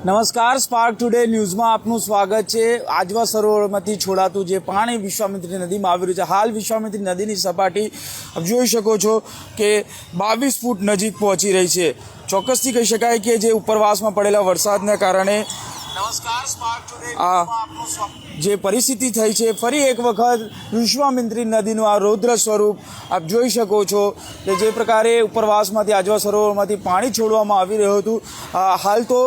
નમસ્કાર, spark today ન્યૂઝમાં આપનું સ્વાગત છે। આજવા સરોવરમાંથી છોડાતું જે પાણી વિશ્વામિત્રી નદીમાં આવી રહ્યું છે, હાલ વિશ્વામિત્રી નદીની સપાટી આપ જોઈ શકો છો કે 22 ફૂટ નજીક પહોંચી રહી છે। ચોક્કસથી કહી શકાય કે જે ઉપરવાસમાં પડેલા વરસાદને કારણે આ જે પરિસ્થિતિ થઈ છે, ફરી એક વખત વિશ્વામિત્રી નદીનું આ રૌદ્ર સ્વરૂપ આપ જોઈ શકો છો કે જે પ્રકારે ઉપરવાસમાંથી આજવા સરોવરમાંથી પાણી છોડવામાં આવી રહ્યું હતું, હાલ તો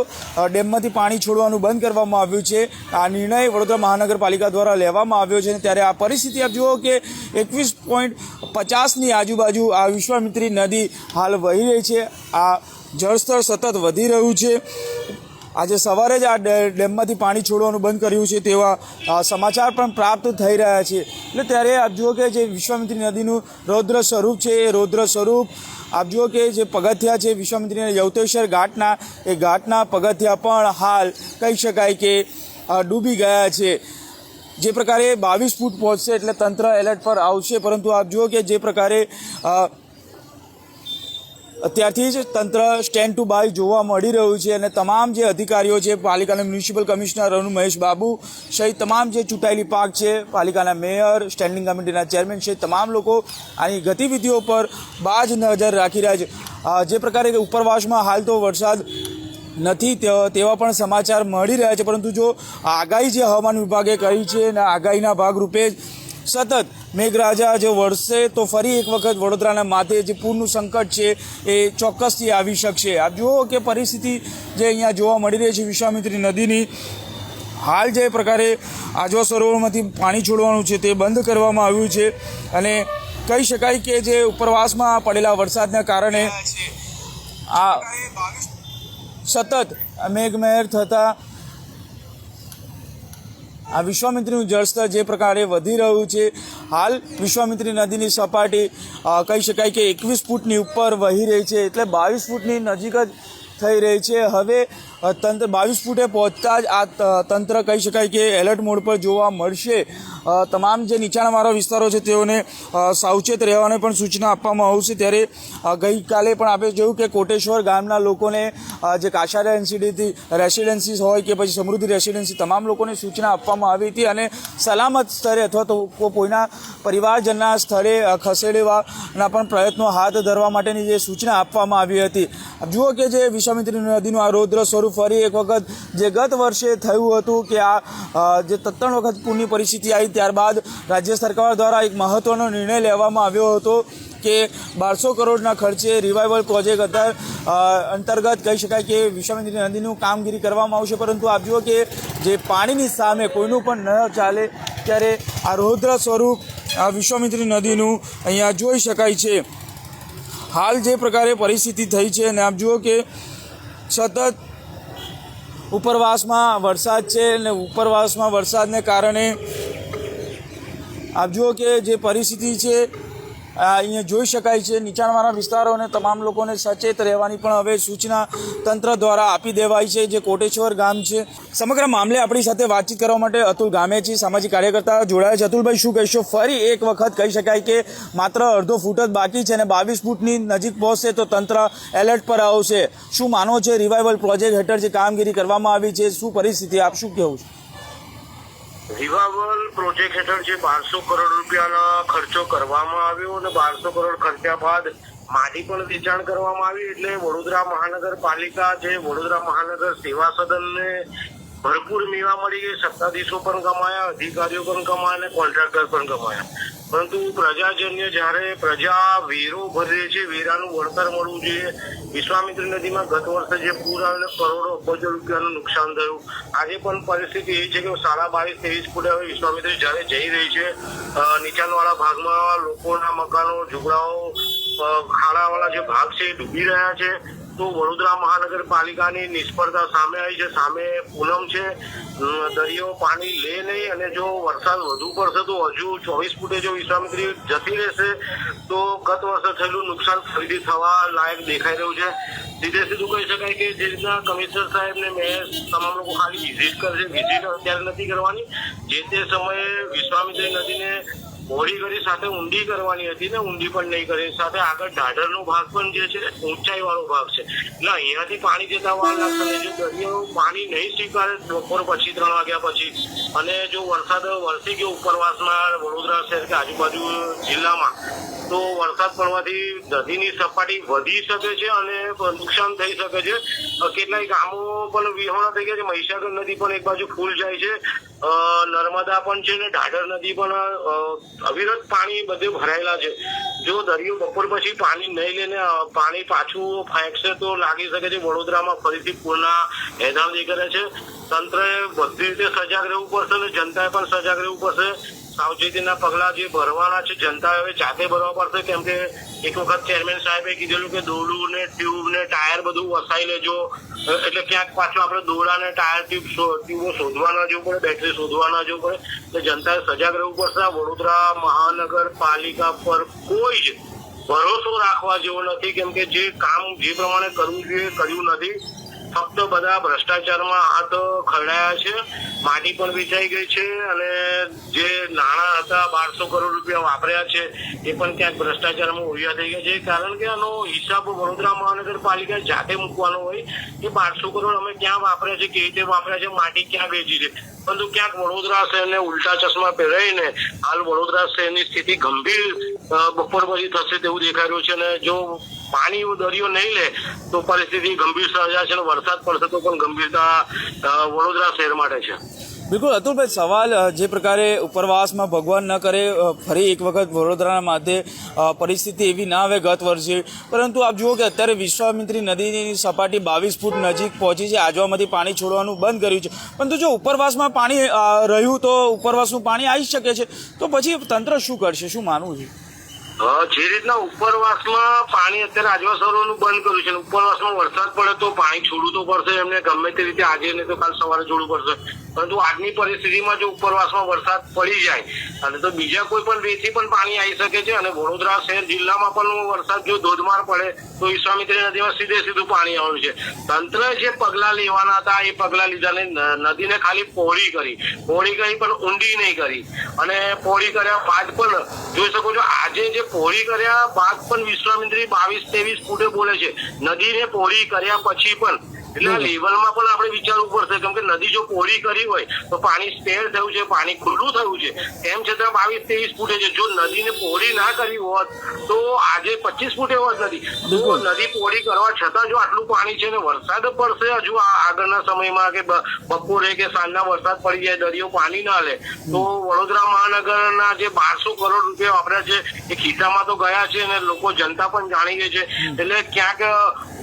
ડેમમાંથી પાણી છોડવાનું બંધ કરવામાં આવ્યું છે। આ નિર્ણય વડોદરા મહાનગરપાલિકા દ્વારા લેવામાં આવ્યો છે, ત્યારે આ પરિસ્થિતિ આપ જુઓ કે 21.50ની આજુબાજુ આ વિશ્વામિત્રી નદી હાલ વહી રહી છે। આ જળસ્તર સતત વધી રહ્યું છે। આજે સવારે જ આ ડેમમાંથી પાણી છોડવાનું બંધ કર્યું છે તેવા સમાચાર પણ પ્રાપ્ત થઈ રહ્યા છે। એટલે ત્યારે આપ જુઓ કે જે વિશ્વામિત્રી નદીનું રૌદ્ર સ્વરૂપ છે, એ રૌદ્ર સ્વરૂપ આપ જુઓ કે જે પગથિયા છે વિશ્વામિત્રી યવતેશ્વર ઘાટના, એ ઘાટના પગથિયા પણ હાલ કહી શકાય કે ડૂબી ગયા છે। જે પ્રકારે 22 ફૂટ પહોંચશે એટલે તંત્ર એલર્ટ પર આવશે, પરંતુ આપ જુઓ કે જે પ્રકારે અત્યારથી જ તંત્ર સ્ટેન્ડ ટુ બાય જોવા મળી રહ્યું છે અને તમામ જે અધિકારીઓ છે, પાલિકાના મ્યુનિસિપલ કમિશનર અનુ મહેશ બાબુ સહિત તમામ જે ચૂંટાયેલી પાંખ છે, પાલિકાના મેયર, સ્ટેન્ડિંગ કમિટીના ચેરમેન છે, તમામ લોકો આની ગતિવિધિઓ પર બાજ નજર રાખી રહ્યા છે। જે પ્રકારે ઉપરવાસમાં હાલ તો વરસાદ નથી તેવા પણ સમાચાર મળી રહ્યા છે, પરંતુ જો આગાહી જે હવામાન વિભાગે કરી છે અને આગાહીના ભાગરૂપે સતત મેઘરાજા જો વરસે તો ફરી એક વખત વડોદરાના માથે જે પૂરનું સંકટ છે એ ચોક્કસથી આવી શકશે। આપ જુઓ કે પરિસ્થિતિ જે અહીંયા જોવા મળી રહી છે વિશ્વામિત્રી નદીની, હાલ જે પ્રકારે આજવા સરોવરમાંથી પાણી છોડવાનું છે તે બંધ કરવામાં આવ્યું છે અને કહી શકાય કે જે ઉપરવાસમાં પડેલા વરસાદના કારણે આ સતત મેઘમહેર થતાં આ વિશ્વામિત્રીનું જળસ્તર જે પ્રકારે વધી રહ્યું છે, હાલ વિશ્વામિત્રી નદીની સપાટી કહી શકાય કે 21 ફૂટની ઉપર વહી રહી છે, એટલે 22 ફૂટની નજીક જ થઈ રહી છે। હવે તંત્ર 22 ફૂટે પહોંચતા જ આ તંત્ર કહી શકાય કે એલર્ટ મોડ પર જોવા મળશે। તમામ જે નીચાણવાળા વિસ્તારો છે તેઓને સાવચેત રહેવાની પણ સૂચના આપવામાં આવશે। ત્યારે ગઈકાલે પણ આપણે જોયું કે કોટેશ્વર ગામના લોકોને જે કાશારા રેસિડેન્સીસ હોય કે પછી સમૃદ્ધિ રેસિડેન્સી, તમામ લોકોને સૂચના આપવામાં આવી હતી અને સલામત સ્થળે અથવા તો કોઈના પરિવારજનના સ્થળે ખસેડવાના પણ પ્રયત્નો હાથ ધરવા માટેની જે સૂચના આપવામાં આવી હતી। જુઓ કે જે વિશ્વામિત્રી નદીનું આ રૌદ્ર સ્વરૂપ ફરી એક વખત જે ગત વર્ષે થયું હતું કે આ જે 3 વખત પૂરની પરિસ્થિતિ આવી, ત્યારબાદ રાજ્ય સરકાર દ્વારા એક મહત્ત્વનો નિર્ણય લેવામાં આવ્યો હતો કે 1200 કરોડના ખર્ચે રિવાઇવલ પ્રોજેક્ટ અંતર્ગત કહી શકાય કે વિશ્વામિત્રી નદીનું કામગીરી કરવામાં આવશે, પરંતુ આપ જુઓ કે જે પાણીની સામે કોઈનું પણ ન ચાલે, ત્યારે આ રૌદ્ર સ્વરૂપ આ વિશ્વામિત્રી નદીનું અહીંયા જોઈ શકાય છે। હાલ જે પ્રકારે પરિસ્થિતિ થઈ છે અને આપ જુઓ કે સતત ઉપરવાસમાં વરસાદ છે અને ઉપરવાસમાં વરસાદને કારણે આપ જુઓ કે જે પરિસ્થિતિ છે અહીંયા જોઈ શકાય છે। નીચાણવાળા વિસ્તારો અને તમામ લોકોને સચેત રહેવાની પણ હવે સૂચના તંત્ર દ્વારા આપી દેવાઈ છે। જે કોટેશ્વર ગામ છે, સમગ્ર મામલે આપણી સાથે વાતચીત કરવા માટે અતુલ ગામેચી સામાજિક કાર્યકર્તા જોડાયા છે। અતુલભાઈ, શું કહેશો? ફરી એક વખત કહી શકાય કે માત્ર અડધો ફૂટ જ બાકી છે અને 22 ફૂટની નજીક પહોંચશે તો તંત્ર એલર્ટ પર આવશે। શું માનો છે રિવાઇવલ પ્રોજેક્ટ હેઠળ જે કામગીરી કરવામાં આવી છે, શું પરિસ્થિતિ, આપ શું કહેવું છે? રિવાઇવલ પ્રોજેક્ટ હેઠળ જે 1200 કરોડ રૂપિયાનો ખર્ચો કરવામાં આવ્યો અને 1200 કરોડ ખર્ચ્યા બાદ માટી પણ વેચાણ કરવામાં આવી, એટલે વડોદરા મહાનગરપાલિકા જે વડોદરા મહાનગર સેવા સદનને ભરપૂર મેવા મળી ગઈ। સત્તાધીશો પણ કમાયા, અધિકારીઓ પણ કમાયા અને કોન્ટ્રાક્ટર પણ કમાયા, પરંતુ પ્રજાજન્ય જ્યારે પ્રજા વેરો ભરે છે, વેરાનું વળતર મળવું જોઈએ। વિશ્વામિત્રી નદીમાં ગત વર્ષે જે પૂર આવેલો કરોડો અબજો રૂપિયાનું નુકસાન થયું, આજે પણ પરિસ્થિતિ એ છે કે 22-23 ફૂટે હવે વિશ્વામિત્રી જ્યારે જઈ રહી છે, નીચાણવાળા ભાગમાં લોકોના મકાનો, ઝૂંપડાઓ, ખાડાવાળા જે ભાગ છે એ ડૂબી રહ્યા છે। તો વડોદરા મહાનગરપાલિકાની નિષ્ફળતા સામે આવી છે। સામે પૂનમ છે, દરિયો પાણી લે નહીં અને જો વરસાદ વધુ પડશે તો હજુ 24 ફૂટે જો વિશ્વામિત્રી જતી રહેશે તો ગત વર્ષે થયેલું નુકસાન ફરીથી થવા લાયક દેખાઈ રહ્યું છે। સીધે સીધું કહી શકાય કે જે રીતના કમિશનર સાહેબ ને મેયર તમામ લોકો ખાલી વિઝિટ કરશે, વિઝિટ અત્યારે નથી કરવાની, જે તે સમયે વિશ્વામિત્રી નદીને પહોળી કરી સાથે ઊંડી કરવાની હતી ને ઊંડી પણ નહીં કરી, સાથે આગળ ઢાઢરનો ભાગ પણ જે છે ઊંચાઈ વાળો ભાગ છે, એટલે અહીંયાથી પાણી જતા વાર લાગશે. અને જો દરિયો પાણી નહીં સ્વીકારે બપોર પછી 3 વાગ્યા પછી, અને જો વરસાદ વરસી ગયો ઉપરવાસમાં વડોદરા શહેર કે આજુબાજુ જિલ્લામાં, તો વરસાદ પડવાથી નદીની સપાટી વધી શકે છે અને નુકસાન થઈ શકે છે. કેટલાય ગામો પણ વિહોણા થઈ ગયા છે. મહીસાગર નદી પણ એક બાજુ ફૂલ જાય છે, નર્મદા પણ છે ને ઢાઢર નદી પણ અવિરત પાણી બધે ભરાયેલા છે. જો દરિયો બપોર પછી પાણી નહીં લઈને પાણી પાછું ફેંકશે તો લાગી શકે છે વડોદરામાં ફરીથી પૂરના એધાણ દેખાડે છે. તંત્રએ બધી રીતે સજાગ રહેવું પડશે અને જનતાએ પણ સજાગ રહેવું પડશે. સાવચેતીના પગલા જે ભરવાના છે જનતાએ હવે જાતે ભરવા પડશે, કેમ કે એક વખત ચેરમેન સાહેબે કીધેલું કે દોરડું ને ટ્યુબ ને ટાયર બધું વસાઈ લેજો, એટલે ક્યાંક પાછું આપણે દોરડા ને ટાયર ટ્યુબો શોધવા ના જવું પડે, બેટરી શોધવા ના જવું પડે. એટલે જનતાએ સજાગ રહેવું પડશે. વડોદરા મહાનગરપાલિકા પર કોઈ જ ભરોસો રાખવા જેવો નથી, કેમ કે જે કામ જે પ્રમાણે કરવું જોઈએ કર્યું નથી. ફક્ત બધા ભ્રષ્ટાચારમાં હાથ ખરડાયા છે, માટી પણ વેચાઈ ગઈ છે, અને જે નાણાં હતા 1200 કરોડ રૂપિયા વાપર્યા છે એ પણ ક્યાંક ભ્રષ્ટાચારમાં ઓળિયા થઈ ગયા છે. કારણ કે આનો હિસાબ વડોદરા મહાનગરપાલિકા જાતે મૂકવાનો હોય કે 1200 કરોડ અમે ક્યાં વાપર્યા છે, કેવી રીતે વાપર્યા છે, માટી ક્યાં વેચી છે. પરંતુ ક્યાંક વડોદરા શહેરને ઉલટા ચશ્મા પહેરાઈને હાલ વડોદરા શહેરની સ્થિતિ ગંભીર બપોર પછી થશે તેવું દેખાઈ રહ્યું છે. અને જો પાણી દરિયો નહીં લે તો પરિસ્થિતિ ગંભીર સર્જાશે અને વરસાદ પડશે તો પણ ગંભીરતા વડોદરા શહેર માટે છે. બિલકુલ અતુલભાઈ, સવાલ જે પ્રકારે ઉપરવાસમાં ભગવાન ન કરે ફરી એક વખત વડોદરાના માથે પરિસ્થિતિ એવી ના આવે ગત વર્ષે, પરંતુ આપ જુઓ કે અત્યારે વિશ્વામિત્રી નદીની સપાટી 22 ફૂટ નજીક પહોંચી છે. આજવામાંથી પાણી છોડવાનું બંધ કર્યું છે, પરંતુ જો ઉપરવાસમાં પાણી રહ્યું તો ઉપરવાસનું પાણી આવી શકે છે, તો પછી તંત્ર શું કરશે, શું માનવું છે? જે રીતના ઉપરવાસમાં પાણી અત્યારે આજવાસરોનું બંધ કર્યું છે, ઉપરવાસમાં વરસાદ પડે તો પાણી છોડવું તો પડશે એમને, ગમે તે રીતે આજે નહીં તો કાલ સવારે છોડવું પડશે. પરંતુ આજની પરિસ્થિતિમાં જો ઉપરવાસમાં વરસાદ પડી જાય અને તો બીજા કોઈ પણ વેથી પણ પાણી આવી શકે છે. અને વડોદરા શહેર જિલ્લામાં પણ વરસાદ જો ધોધમાર પડે તો વિશ્વામિત્રી નદીમાં સીધું પાણી આવવાનું છે. તંત્રએ જે પગલા લેવાના હતા એ પગલા લીધા નહીં. નદીને ખાલી પહોળી કરી પણ ઊંડી નહીં કરી, અને પહોળી કર્યા બાદ પણ જોઈ શકો છો આજે જે પહોળી કર્યા બાદ પણ વિશ્વામિત્રી 22-23 ફૂટે બોલે છે. નદીને પહોળી કર્યા પછી પણ એટલે આ લેવલમાં પણ આપણે વિચારવું પડશે, કેમ કે નદી જો પહોળી કરી હોય તો પાણી સ્પેર થયું છે, પાણી ખુલ્લું થયું છે, તેમ છતાં 22-23 ફૂટે છે. જો નદીને પહોળી ના કરી હોત તો આજે 25 ફૂટે હોત નદી. તો નદી પહોળી કરવા છતાં જો આટલું પાણી છે ને વરસાદ પડશે હજુ આગળના સમયમાં કે બપોરે કે સાંજના વરસાદ પડી જાય, દરિયો પાણી ના લે, તો વડોદરા મહાનગરના જે 1200 કરોડ રૂપિયા વાપર્યા છે એ ખિસ્સામાં તો ગયા છે અને લોકો જનતા પણ જાણી ગઈ છે. એટલે ક્યાંક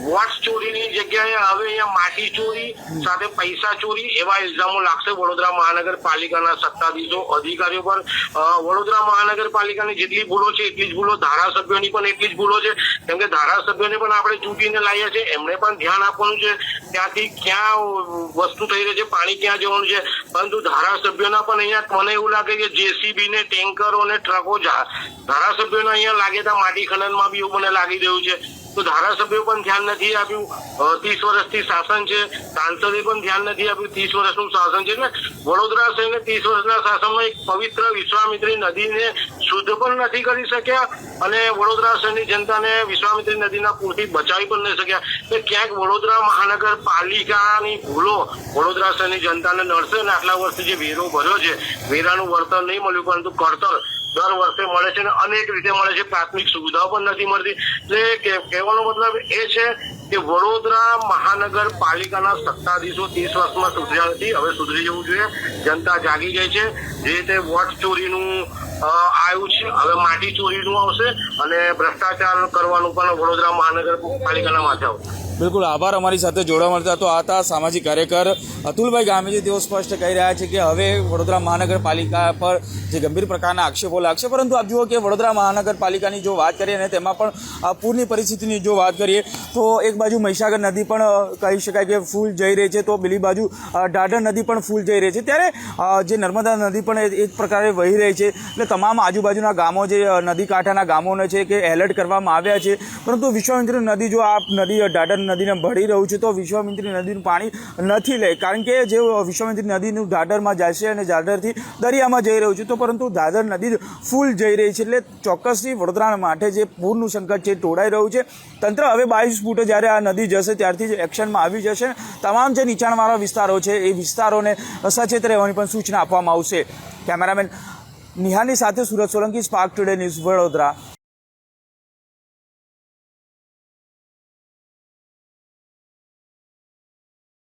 વોટ્સ ચોરીની જગ્યાએ હવે અહીંયા માટી ચોરી સાથે પૈસા ચોરી એવા ઇલ્ઝામો લાગશે વડોદરા મહાનગરપાલિકાના સત્તાધીશો અધિકારીઓ પર. વડોદરા મહાનગરપાલિકાની જેટલી ભૂલો છે એટલી જ ભૂલો ધારાસભ્યોની પણ એટલી જ ભૂલો છે, કેમ કે ધારાસભ્યોને પણ આપણે ચૂંટીને લાવ્યા છે, એમને પણ ધ્યાન આપવાનું છે ત્યાંથી ક્યાં વસ્તુ થઈ રહી છે, પાણી ક્યાં જવાનું છે. પરંતુ ધારાસભ્યોના પણ અહીંયા મને એવું લાગે કે જેસીબી ને ટેન્કરો ને ટ્રકો ધારાસભ્યોને અહીંયા લાગે ત્યાં માટી ખનનમાં બી એવું મને લાગી રહ્યું છે. તો ધારાસભ્યો પણ ધ્યાન નથી આપ્યું. 30 વર્ષથી શાસન છે, સાંસદે પણ ધ્યાન નથી આપ્યું. 30 વર્ષનું શાસન છે, એટલે વડોદરા શહેરને 30 વર્ષના શાસનમાં એક પવિત્ર વિશ્વામિત્રી નદીને શુદ્ધ પણ નથી કરી શક્યા અને વડોદરા શહેરની જનતાને વિશ્વામિત્રી નદીના પૂરથી બચાવી પણ નહીં શક્યા. એટલે ક્યાંક વડોદરા મહાનગરપાલિકાની ભૂલો વડોદરા શહેરની જનતાને નડશે અને આટલા વર્ષથી જે વેરો ભર્યો છે વેરાનું વળતર નહીં મળ્યું, પરંતુ કળતર દર વર્ષે મળે છે અને અનેક રીતે મળે છે. પ્રાથમિક સુવિધાઓ પણ નથી મળતી. એટલે કહેવાનો મતલબ એ છે કે વડોદરા મહાનગરપાલિકાના સત્તાધીશો 30 વર્ષમાં સુધર્યા નથી, હવે સુધરી જવું જોઈએ. જનતા જાગી ગઈ છે. જે રીતે વોટ ચોરીનું આવ્યું છે હવે માટી ચોરીનું આવશે અને ભ્રષ્ટાચાર કરવાનું પણ વડોદરા મહાનગરપાલિકાના માથે આવશે. બિલકુલ આભાર અમારી સાથે જોડવા મળતા. તો આ હતા સામાજિક કાર્યકર અતુલભાઈ ગામેજી. તેઓ સ્પષ્ટ કહી રહ્યા છે કે હવે વડોદરા મહાનગરપાલિકા પર જે ગંભીર પ્રકારના આક્ષેપો લાગશે, પરંતુ આપ જુઓ કે વડોદરા મહાનગરપાલિકાની જો વાત કરીએ અને તેમાં પણ પૂરની પરિસ્થિતિની જો વાત કરીએ તો એક બાજુ મહીસાગર નદી પણ કહી શકાય કે ફૂલ જઈ રહી છે, તો બીજી બાજુ ઢાઢર નદી પણ ફૂલ જઈ રહી છે. ત્યારે જે નર્મદા નદી પણ એ જ પ્રકારે વહી રહી છે. એટલે તમામ આજુબાજુના ગામો જે નદી કાંઠાના ગામોને છે કે એલર્ટ કરવામાં આવ્યા છે, પરંતુ વિશ્વામિત્રી નદી જો આ નદી ઢાઢર નદીને ભળી રહ્યું છે તો વિશ્વામિત્રી નદીનું પાણી નથી લે, કારણ કે જે વિશ્વામિત્રી નદીનું દાદરમાં જાય છે અને દાદરથી દરિયામાં જઈ રહ્યું છે, તો પરંતુ દાદર નદી ફૂલ જઈ રહી છે. એટલે ચોક્કસથી વડોદરા માટે જે પૂરનું સંકટ છે તોડાઈ રહ્યું છે. તંત્ર હવે 22 ફૂટે જ્યારે આ નદી જશે ત્યારથી જ એક્શનમાં આવી જશે. તમામ જે નીચાણવાળા વિસ્તારો છે એ વિસ્તારોને સચેત રહેવાની પણ સૂચના આપવામાં આવશે. કેમેરામેન નિહાની સાથે Surat Solanki, spark today news, Vadodara.